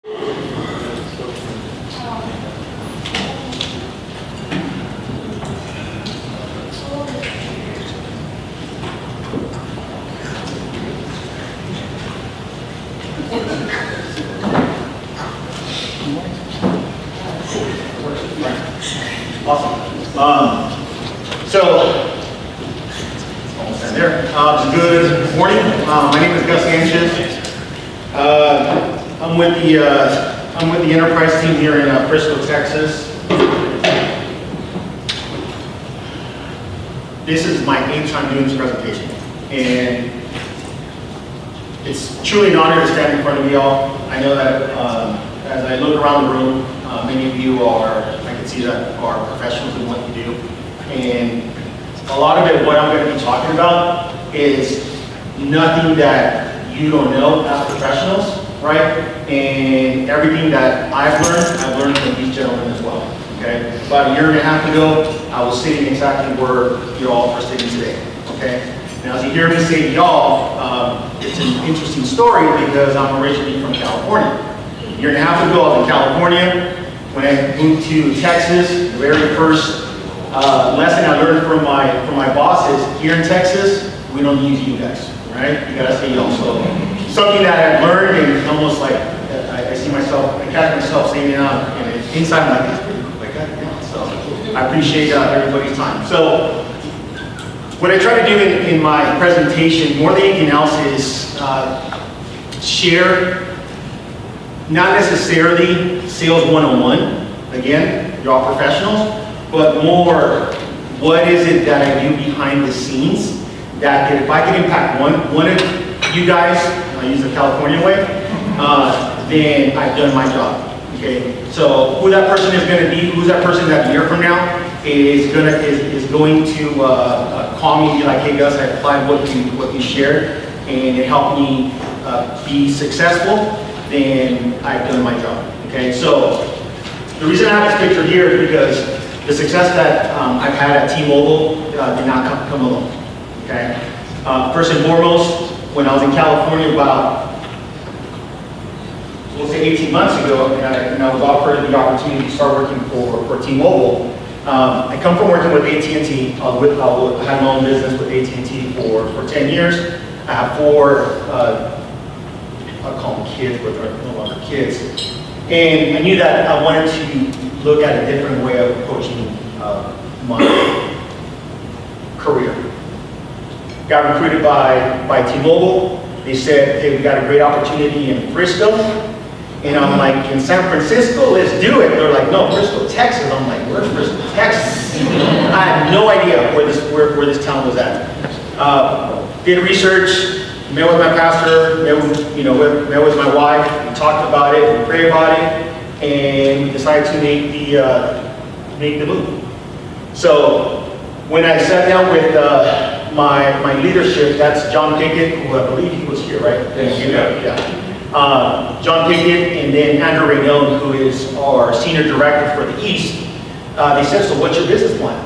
Awesome. Almost down there. Good morning. My name is Sanchez. I'm with the enterprise team here in Frisco, Texas. This is my 8th time doing this presentation, and it's truly an honor to stand in front of you all. I know that as I look around the room, many of you I can see that are professionals in what you do. And a lot of it, what I'm going to be talking about is nothing that you don't know as professionals, right? And everything that I've learned from these gentlemen as well, okay? About a year and a half ago, I was sitting exactly where you all are sitting today, okay? Now, as you hear me say y'all, it's an interesting story because I'm originally from California. A year and a half ago, I was in California. When I moved to Texas, the very first lesson I learned from my boss is, here in Texas, we don't use you guys, right? You gotta say y'all. So something that I've learned, and almost like I see myself, I catch myself saying it out, and inside I'm like that. Yeah. So I appreciate everybody's time. So what I try to do in my presentation, more than anything else, is share, not necessarily sales 101, again, you're all professionals, but more, what is it that I do behind the scenes that if I can impact one of you guys, and I use the California way, then I've done my job, okay? So who that person is gonna be, who's that person that a year from now is going to call me and be like, hey Gus, I applied what you shared, and it helped me be successful, then I've done my job, okay? So the reason I have this picture here is because the success that I've had at T-Mobile did not come alone, okay? First and foremost, when I was in California about, we'll say 18 months ago, and I was offered the opportunity to start working for T-Mobile. I come from working with AT&T. I had my own business with AT&T for 10 years. I have 4, I'll call them kids, but they're no longer kids. And I knew that I wanted to look at a different way of approaching my career. Got recruited by T-Mobile. They said, hey, we got a great opportunity in Frisco. And I'm like, in San Francisco, let's do it. They're like, no, Frisco, Texas. I'm like, where's Frisco, Texas? I had no idea where this town was at. Did research, met with my pastor, met with my wife. We talked about it, we prayed about it, and we decided to make the move. So when I sat down with my leadership, that's John Pickett, who I believe he was here, right? Yeah. John Pickett, and then Andrew Raynell, who is our senior director for the East. They said, so what's your business plan?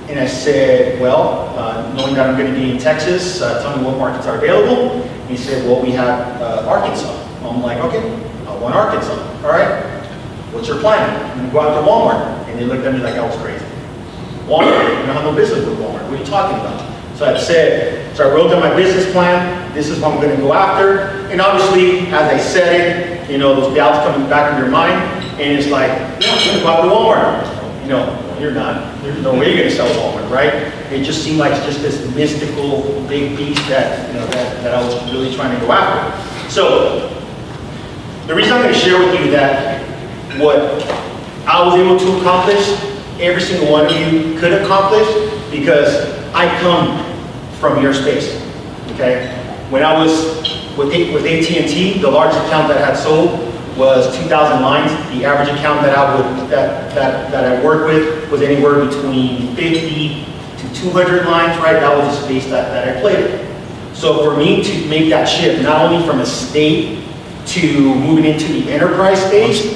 And I said, well, knowing that I'm going to be in Texas, tell me what markets are available. And he said, well, we have Arkansas. I'm like, okay, I want Arkansas. All right, what's your plan? I'm going to go out to Walmart. And they looked at me like I was crazy. Walmart? You don't have no business with Walmart. What are you talking about? So I wrote down my business plan. This is what I'm going to go after. And obviously, as I said it, those doubts coming back in your mind, and it's like, yeah, I'm going to go out to Walmart. You're not. There's no way you're going to sell Walmart, right? It just seemed like just this mystical big beast that that I was really trying to go after. So the reason I'm going to share with you that what I was able to accomplish, every single one of you could accomplish, because I come from your space. Okay, when I was with AT&T, the largest account that I had sold was 2,000 lines. The average account that I worked with was anywhere between 50 to 200 lines, right? That was the space that I played in. So for me to make that shift, not only from a state to moving into the enterprise space,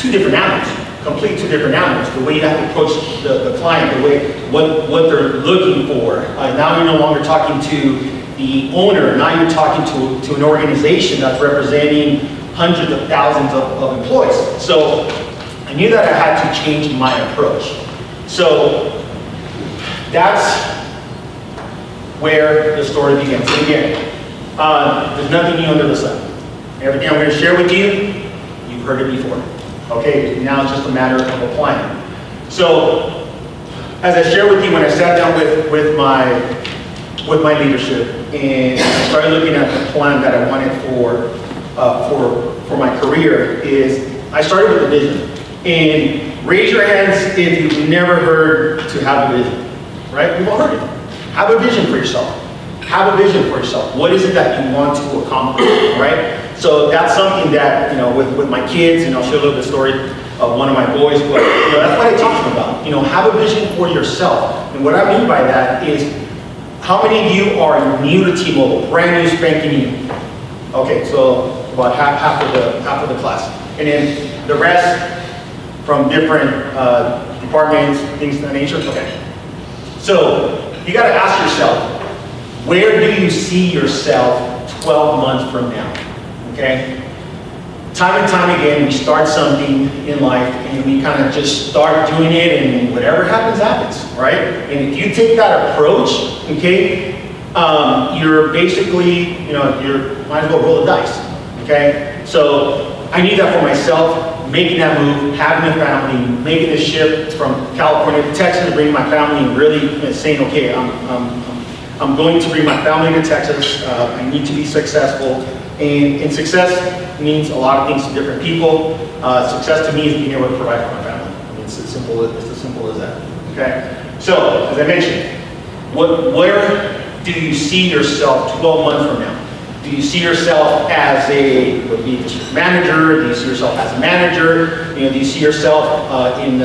two different animals, complete two different animals. The way you have to approach the client, the way what they're looking for. Now you're no longer talking to the owner. Now you're talking to an organization that's representing hundreds of thousands of employees. So I knew that I had to change my approach. So that's where the story begins. And again, there's nothing new under the sun. Everything I'm going to share with you, you've heard it before. Okay, now it's just a matter of applying. So, as I shared with you when I sat down with my leadership and I started looking at the plan that I wanted for my career, is I started with a vision. And raise your hands if you've never heard to have a vision, right? We've all heard it. Have a vision for yourself. Have a vision for yourself. What is it that you want to accomplish, right? So that's something that, with my kids, and I'll share a little bit of the story of one of my boys, but that's what I teach them about. Have a vision for yourself. And what I mean by that is, how many of you are new to T-Mobile, brand new, spanking new? Okay, so about half of the class. And then the rest from different departments, things of that nature. Okay. So you got to ask yourself, where do you see yourself 12 months from now? Okay? Time and time again, we start something in life and we kind of just start doing it, and whatever happens, happens, right? And if you take that approach, okay, you're basically, you might as well roll the dice, okay? So I need that for myself, making that move, having a family, making the shift from California to Texas, bringing my family, and really saying, okay, I'm going to bring my family to Texas. I need to be successful. And success means a lot of things to different people. Success to me is being able to provide for my family. I mean, it's as simple as that. Okay. So, as I mentioned, where do you see yourself 12 months from now? Do you see yourself as a district manager? Do you see yourself as a manager? Do you see yourself in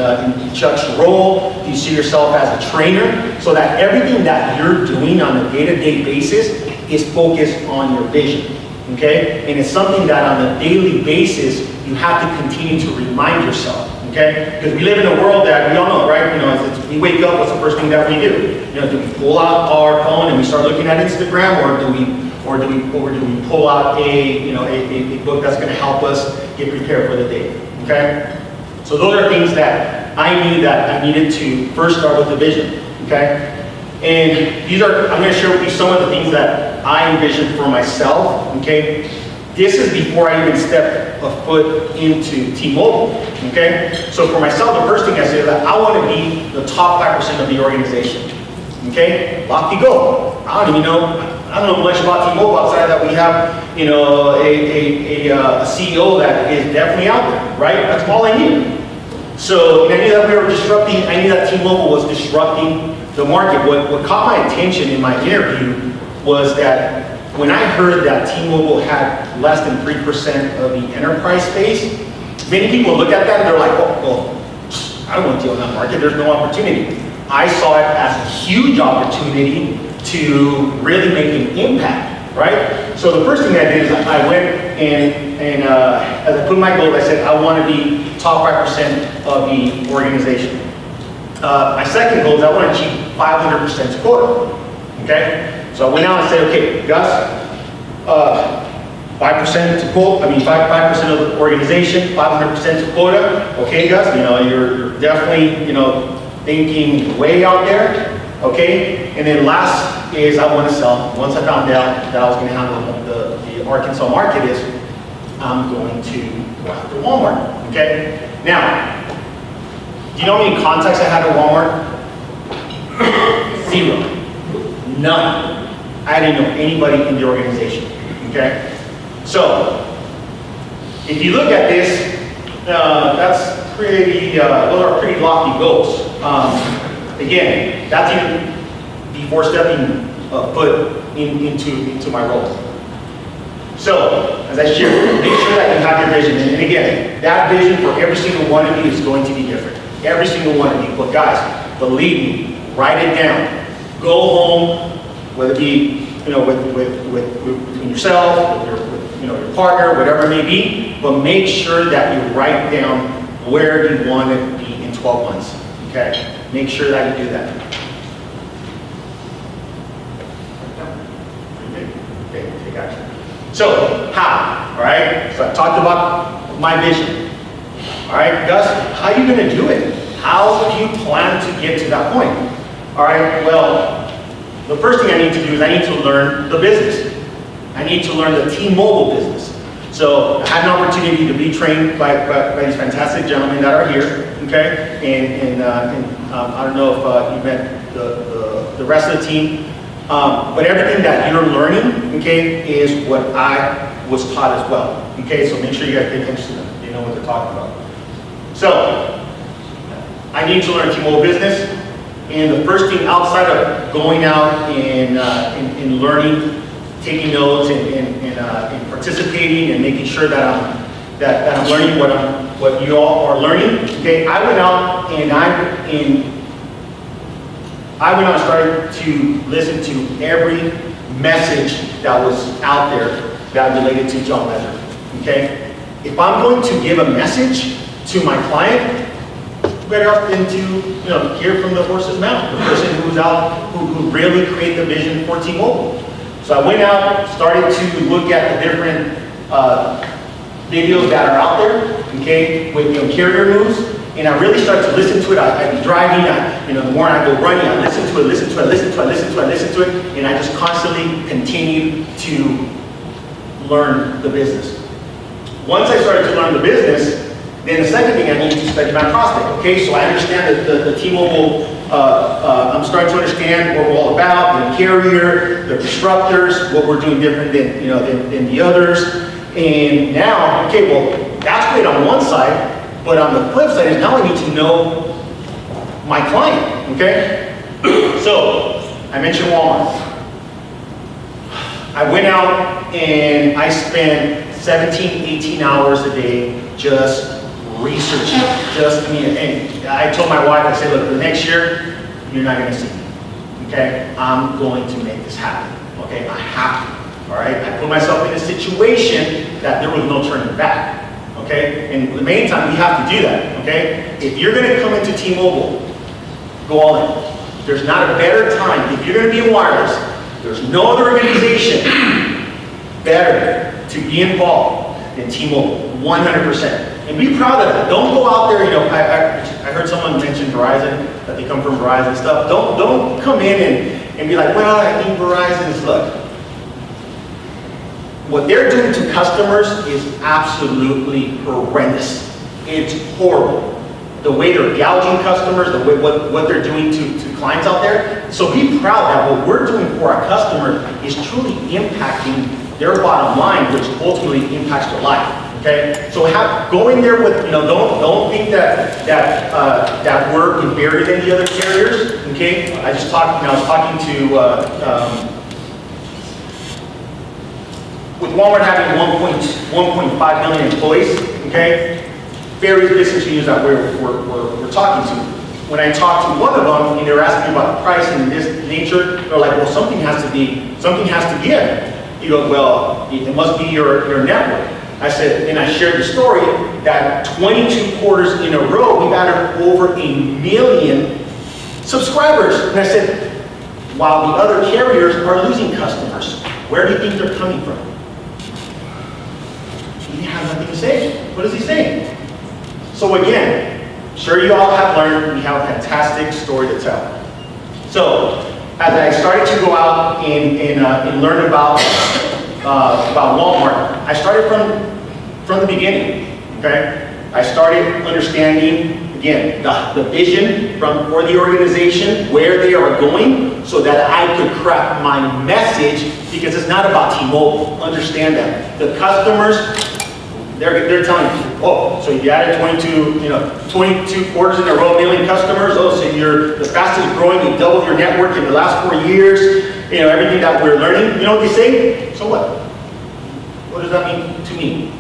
Chuck's role? Do you see yourself as a trainer? So that everything that you're doing on a day-to-day basis is focused on your vision. Okay? And it's something that on a daily basis you have to continue to remind yourself. Okay? Because we live in a world that we all know, right? We wake up, what's the first thing that we do? Do we pull out our phone and we start looking at Instagram, or do we pull out a book that's going to help us get prepared for the day? Okay? So those are things that I knew that I needed to first start with the vision. Okay? And I'm going to share with you some of the things that I envisioned for myself. Okay? This is before I even stepped a foot into T-Mobile. Okay? So for myself, the first thing I said is that I want to be the top 5% of the organization. Okay? Lofty goal. I don't know much about T-Mobile outside that we have, a CEO that is definitely out there, right? That's all I knew. So I knew that we were disrupting. I knew that T-Mobile was disrupting the market. What caught my attention in my interview was that when I heard that T-Mobile had less than 3% of the enterprise space, many people look at that and they're like, well, I don't want to deal in that market. There's no opportunity. I saw it as a huge opportunity to really make an impact, right? So the first thing I did is I went and as I put my goal, I said I want to be top 5% of the organization. My second goal is I want to achieve 500% quota. Okay, so I went out and said, okay, Gus, 5% to quota. 5% of the organization, 500% to quota. Okay, Gus, you're definitely thinking way out there. Okay, and then last is I want to sell. Once I found out that I was going to handle the Arkansas market, is I'm going to go after Walmart. Okay, now, do you know how many contacts I had at Walmart? 0, none. I didn't know anybody in the organization. Okay, so if you look at this, that's pretty. Those are pretty lofty goals. Again, that's even before stepping foot into my role. So, as I shared, make sure that you have your vision. And again, that vision for every single one of you is going to be different. Every single one of you. But guys, believe me, write it down. Go home, whether it be between yourself, with your partner, whatever it may be. But make sure that you write down where you want to be in 12 months. Okay? Make sure that you do that. So, how? All right? So I talked about my vision. All right, Gus, how are you going to do it? How do you plan to get to that point? All right, well, the first thing I need to do is I need to learn the business. I need to learn the T-Mobile business. So I had an opportunity to be trained by these fantastic gentlemen that are here, okay? And I don't know if you met the rest of the team, but everything that you're learning, okay, is what I was taught as well, okay? So make sure you guys pay attention to them. They know what they're talking about. So I need to learn T-Mobile business, and the first thing outside of going out and learning, taking notes and participating and making sure that I'm learning what you all are learning. Okay, I went out and started to listen to every message that was out there that related to John Ledger. Okay, if I'm going to give a message to my client, better off than to hear from the horse's mouth, the person who's out who really created the vision for T-Mobile. So I went out, started to look at the different videos that are out there, okay, with carrier moves, and I really started to listen to it. I'd be driving, the more I go running, I listen to it, and I just constantly continued to learn the business. Once I started to learn the business, then the second thing I need to study my prospect, okay? So I understand that the T-Mobile, I'm starting to understand what we're all about, the carrier, the disruptors, what we're doing different than the others. And now, okay, well, that's great on one side, but on the flip side is now I need to know my client, okay? So, I mentioned Walmart. I went out and I spent 17, 18 hours a day just researching, and I told my wife, I said, look, the next year, you're not gonna see me, okay? I'm going to make this happen, okay? I have to, all right? I put myself in a situation that there was no turning back, okay? And in the meantime, we have to do that, okay? If you're gonna come into T-Mobile, go all in. There's not a better time. If you're gonna be in wireless, there's no other organization better to be involved than T-Mobile, 100%. And be proud of it. Don't go out there, I heard someone mention Verizon, that they come from Verizon and stuff. Don't come in and be like, well, I need Verizon. Look, what they're doing to customers is absolutely horrendous. It's horrible. The way they're gouging customers, the way what they're doing to clients out there. So be proud that what we're doing for our customer is truly impacting their bottom line, which ultimately impacts their life. Okay, so go in there with, don't think that we're inferior than the other carriers. Okay, I was talking to with Walmart having 1.5 million employees. Okay, various business units that we're talking to. When I talked to one of them, and they were asking me about the price and this nature, they're like, well, something has to give. You go, well, it must be your network. I said, and I shared the story that 22 quarters in a row, we've added over 1 million subscribers. And I said, while the other carriers are losing customers, where do you think they're coming from? He had nothing to say. What is he saying? So again, sure you all have learned, we have a fantastic story to tell. So, as I started to go out and learn about Walmart, I started from the beginning, okay? I started understanding, again, the vision for the organization, where they are going, so that I could craft my message, because it's not about T-Mobile. Understand that. The customers, they're telling you, oh, so you added 22 quarters in a row, 1 million customers. Oh, so you're the fastest growing. You doubled your network in the last 4 years. Everything that we're learning. You know what they say? So what? What does that mean to me?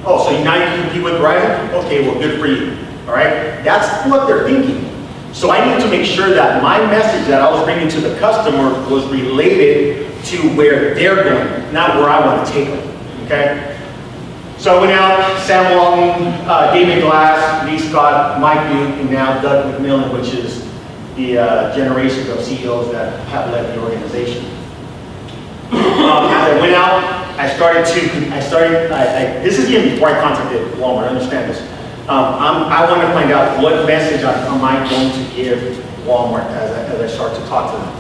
Oh, so now you can compete with Verizon? Okay, well, good for you. All right? That's what they're thinking. So I need to make sure that my message that I was bringing to the customer was related to where they're going, not where I want to take them. Okay? So I went out, Sam Walton, David Glass, Lee Scott, Mike Duke, and now Doug McMillan, which is the generation of CEOs that have led the organization. As I went out, this is even before I contacted Walmart, understand this. I want to find out what message am I going to give Walmart as I start to talk to them.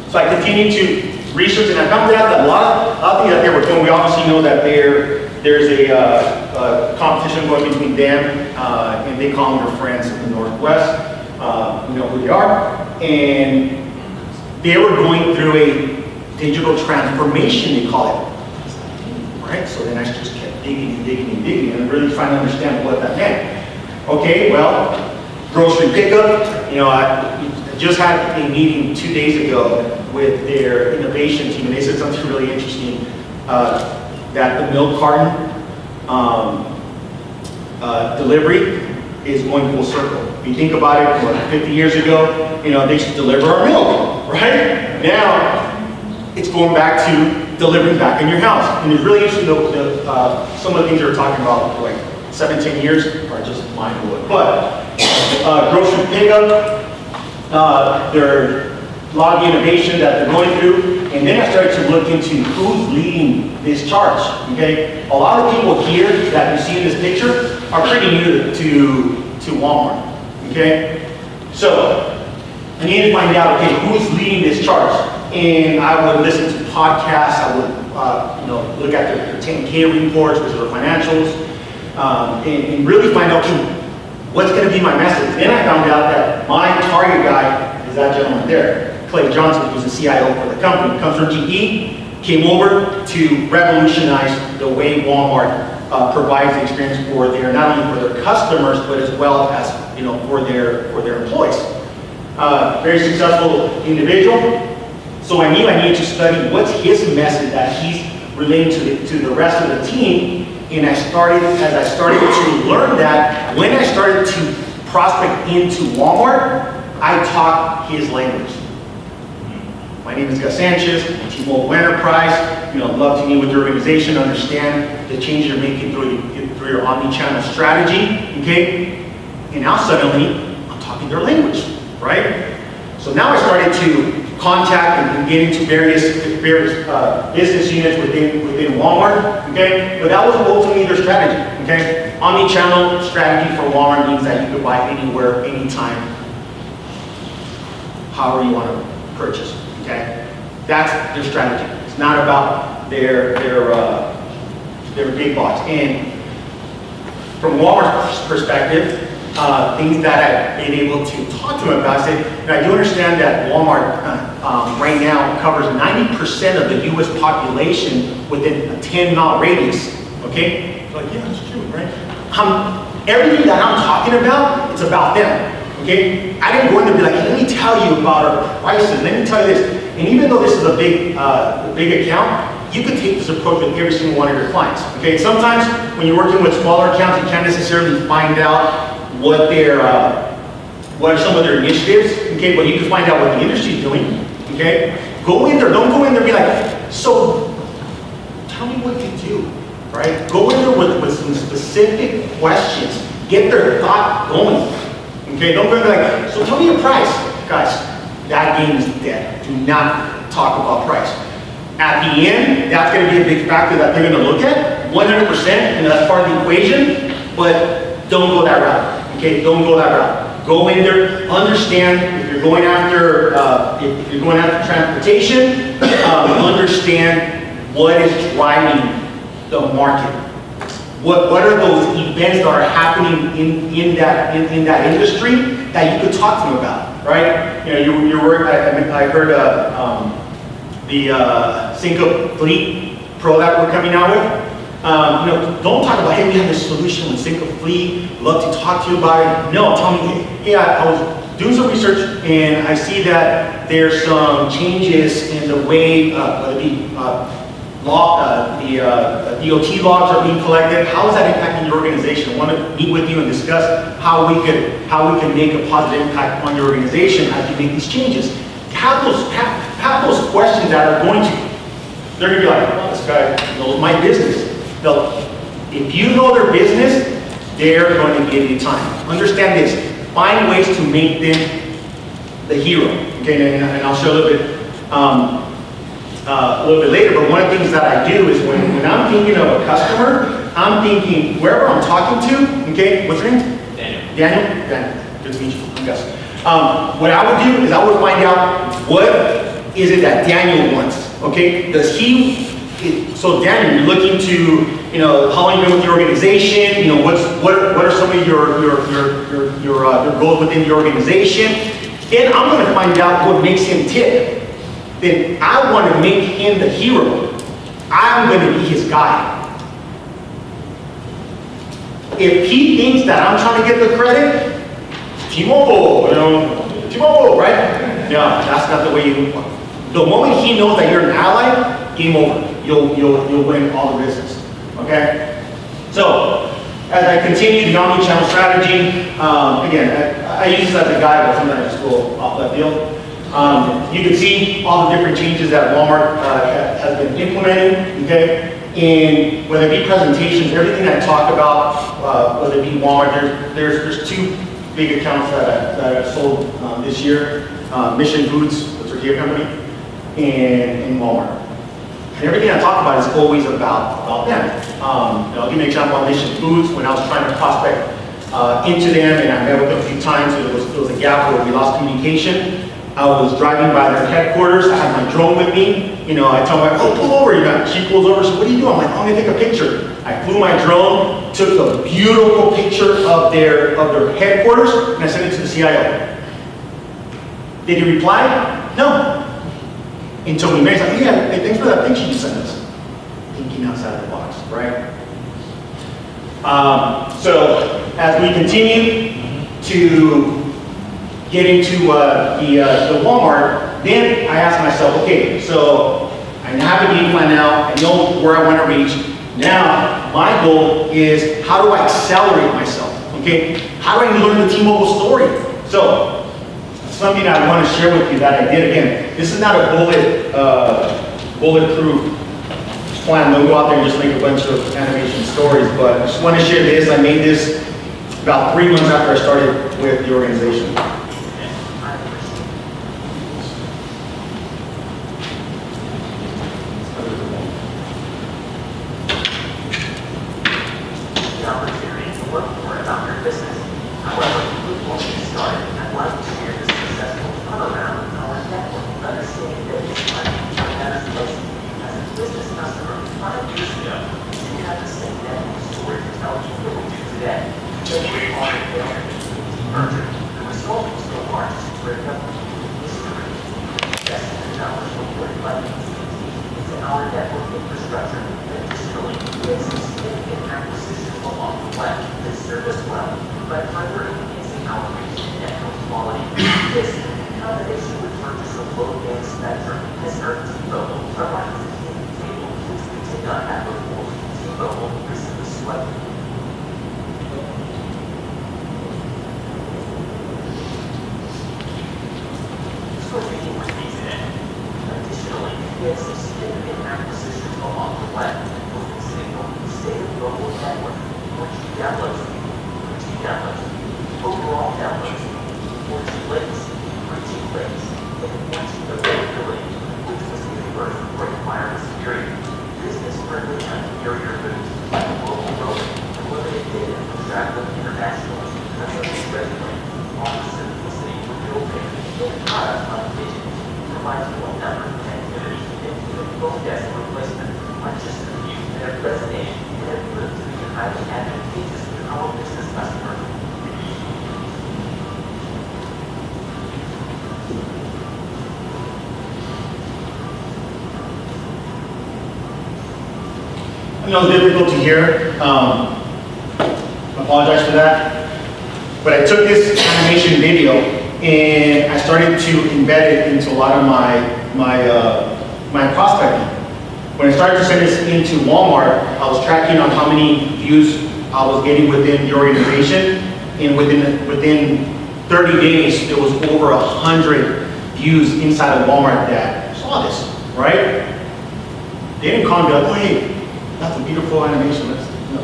So I continued to research, and I found out that a lot of things that they were doing, we obviously know that there's a competition going between them, and they call them their friends in the Northwest. We know who they are. And they were going through a digital transformation, they call it. Right? So then I just kept digging and digging and digging and really trying to understand what that meant. Okay, well, grocery pickup, I just had a meeting 2 days ago with their innovation team, and they said something really interesting, that the milk carton delivery is going full circle. If you think about it, 50 years ago, they used to deliver our milk, right? Now, it's going back to delivering back in your house. And it's really interesting, some of the things they were talking about, like 17 years, are just mind-blowing. But grocery pickup, there are a lot of innovation that they're going through. And then I started to look into who's leading this charge, okay? A lot of people here that you see in this picture are pretty new to Walmart, okay? So, I needed to find out, okay, who's leading this charge? And I would listen to podcasts, I would look at their 10K reports, which are their financials, and really find out, okay, what's gonna be my message? Then I found out that my target guy is that gentleman there, Clay Johnson, who's the CIO for the company, comes from GE, came over to revolutionize the way Walmart provides the experience for not only for their customers, but as well as for their employees. Very successful individual. So I knew I needed to study what's his message that he's relating to the rest of the team. And as I started to learn that, when I started to prospect into Walmart, I talk his language. My name is Sanchez, T-Mobile Enterprise. Love to meet with your organization, understand the changes you're making through your omni-channel strategy. Okay, and now suddenly I'm talking their language, right? So now I started to contact and get into various business units within Walmart. Okay, but that was ultimately their strategy. Okay, omni-channel strategy for Walmart means that you could buy anywhere, anytime, however you want to purchase. Okay, that's their strategy. It's not about their big box. And from Walmart's perspective, things that I've been able to talk to them about, I said, I do understand that Walmart right now covers 90% of the U.S. population within a 10-mile radius. Okay, like yeah, that's true, right? Everything that I'm talking about, it's about them. Okay, I didn't go in there and be like, hey, let me tell you about our prices. Let me tell you this. And even though this is a big account, you could take this approach with every single one of your clients. Okay, sometimes when you're working with smaller accounts, you can't necessarily find out what are some of their initiatives. Okay, but you can find out what the industry is doing. Okay, go in there. Don't go in there and be like, so tell me what you do. Right? Go in there with some specific questions. Get their thought going. Okay, don't go in there like, so tell me your price. Guys, that game is dead. Do not talk about price. At the end, that's going to be a big factor that they're going to look at, 100%, and that's part of the equation, but don't go that route. Okay, don't go that route. Go in there, understand if you're going after transportation, understand what is driving the market. What are those events that are happening in that industry that you could talk to them about, right? Your work. I heard the Sync Up Fleet Pro that we're coming out with. Don't talk about, hey, we have this solution with Sync Up Fleet. Love to talk to you about it. No, tell me, hey, I was doing some research and I see that there's some changes in the way DOT logs are being collected. How is that impacting your organization? I want to meet with you and discuss how we can make a positive impact on your organization as you make these changes. Have those questions that are going to, they're going to be like, oh, this guy knows my business. If you know their business, they're going to give you time. Understand this. Find ways to make them the hero. Okay, and I'll show a little bit. a little bit later, but one of the things that I do is when I'm thinking of a customer, I'm thinking, wherever I'm talking to, okay, what's your name? Daniel. Daniel, good to meet you, yes. What I would do is I would find out what is it that Daniel wants, okay? Does he, so Daniel, you're looking to, you know, how long you've been with the organization, you know, what are some of your goals within the organization? Then I'm gonna find out what makes him tick. Then I want to make him the hero. I'm going to be his guy. If he thinks that I'm trying to get the credit, T-Mobile, you know, T-Mobile, right? No, that's not the way you. The moment he knows that you're an ally, game over. You'll win all the business. Okay. So as I continue the omni-channel strategy, again, I use this as a guide, but sometimes I just go off left field. You can see all the different changes that Walmart has been implementing, okay? And whether it be presentations, everything I talk about, whether it be Walmart, there's two big accounts that I've sold this year, Mission Foods, the tortilla company, and Walmart. And everything I talk about is always about them. I'll give you an example on Mission Foods. When I was trying to prospect into them, and I met with them a few times, so there was a gap where we lost communication. I was driving by their headquarters. I had my drone with me. You know, I tell my wife, oh, pull over. You know, she pulls over. So what do you do? I'm like, I'm gonna take a picture. I flew my drone, took a beautiful picture of their headquarters, and I sent it to the CIO. Did he reply? No. Until we met, he's like, yeah, hey, thanks for that picture you sent us. Thinking outside the box, right? So as we continue to get into the Walmart, then I ask myself, okay, so I have a game plan now, I know where I want to reach. Now, my goal is how do I accelerate myself, okay? How do I learn the T-Mobile story? So, something I want to share with you that I did. Again, this is not a bulletproof plan. Don't go out there and just make a bunch of animation stories, but I just want to share this. I made this about 3 months after I started with the organization. I know it's difficult to hear. I apologize for that. But I took this animation video and I started to embed it into a lot of my prospecting. When I started to send this into Walmart, I was tracking on how many views I was getting within the organization, and within 30 days, there was over 100 views inside of Walmart that saw this, right? They didn't call me like, oh hey, that's a beautiful animation.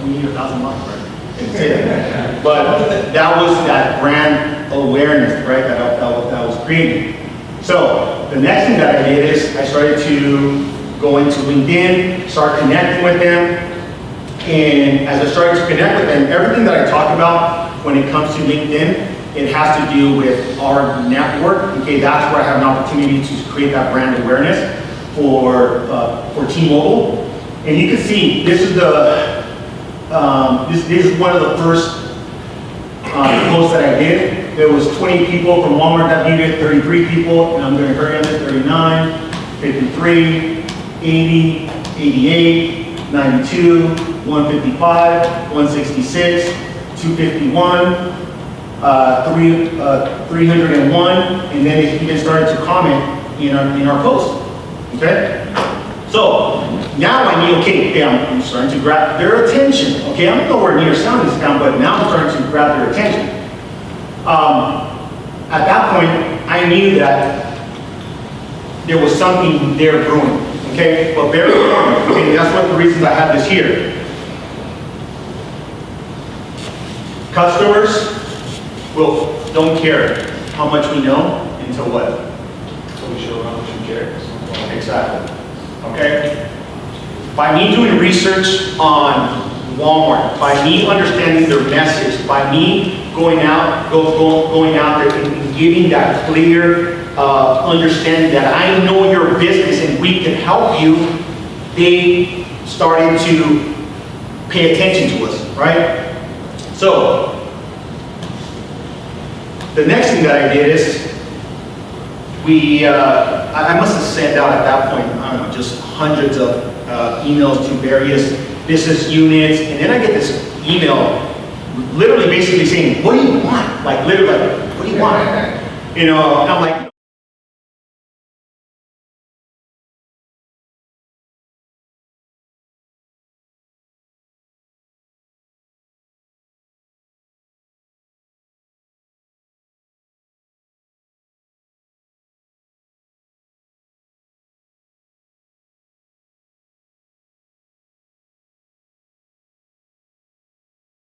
We need 1,000 bucks, right? They didn't say that. But that was that brand awareness, right? That was created. So the next thing that I did is I started to go into LinkedIn, start connecting with them. And as I started to connect with them, everything that I talk about when it comes to LinkedIn, it has to do with our network. Okay, that's where I have an opportunity to create that brand awareness for T-Mobile. And you can see this is the this is one of the first posts that I did. There was 20 people from Walmart that viewed it, 33 people, and I'm going to hurry on this, 39, 53, 80, 88, 92, 155, 166, 251, 301, and then it even started to comment in our post. Okay? So now I knew, okay, I'm starting to grab their attention. Okay, I'm nowhere near sound this down, but now I'm starting to grab their attention. At that point, I knew that there was something there brewing. Okay, but very important. Okay, that's one of the reasons I have this here. Customers don't care how much we know until what? Until we show how much we care. Exactly. Okay? By me doing research on Walmart, by me understanding their message, by me going out there and giving that clear understanding that I know your business and we can help you, they started to pay attention to us, right? So, the next thing that I did is, I must have sent out at that point, I don't know, just hundreds of emails to various business units, and then I get this email literally basically saying, what do you want? Like literally, like, what do you want? You know, and I'm like,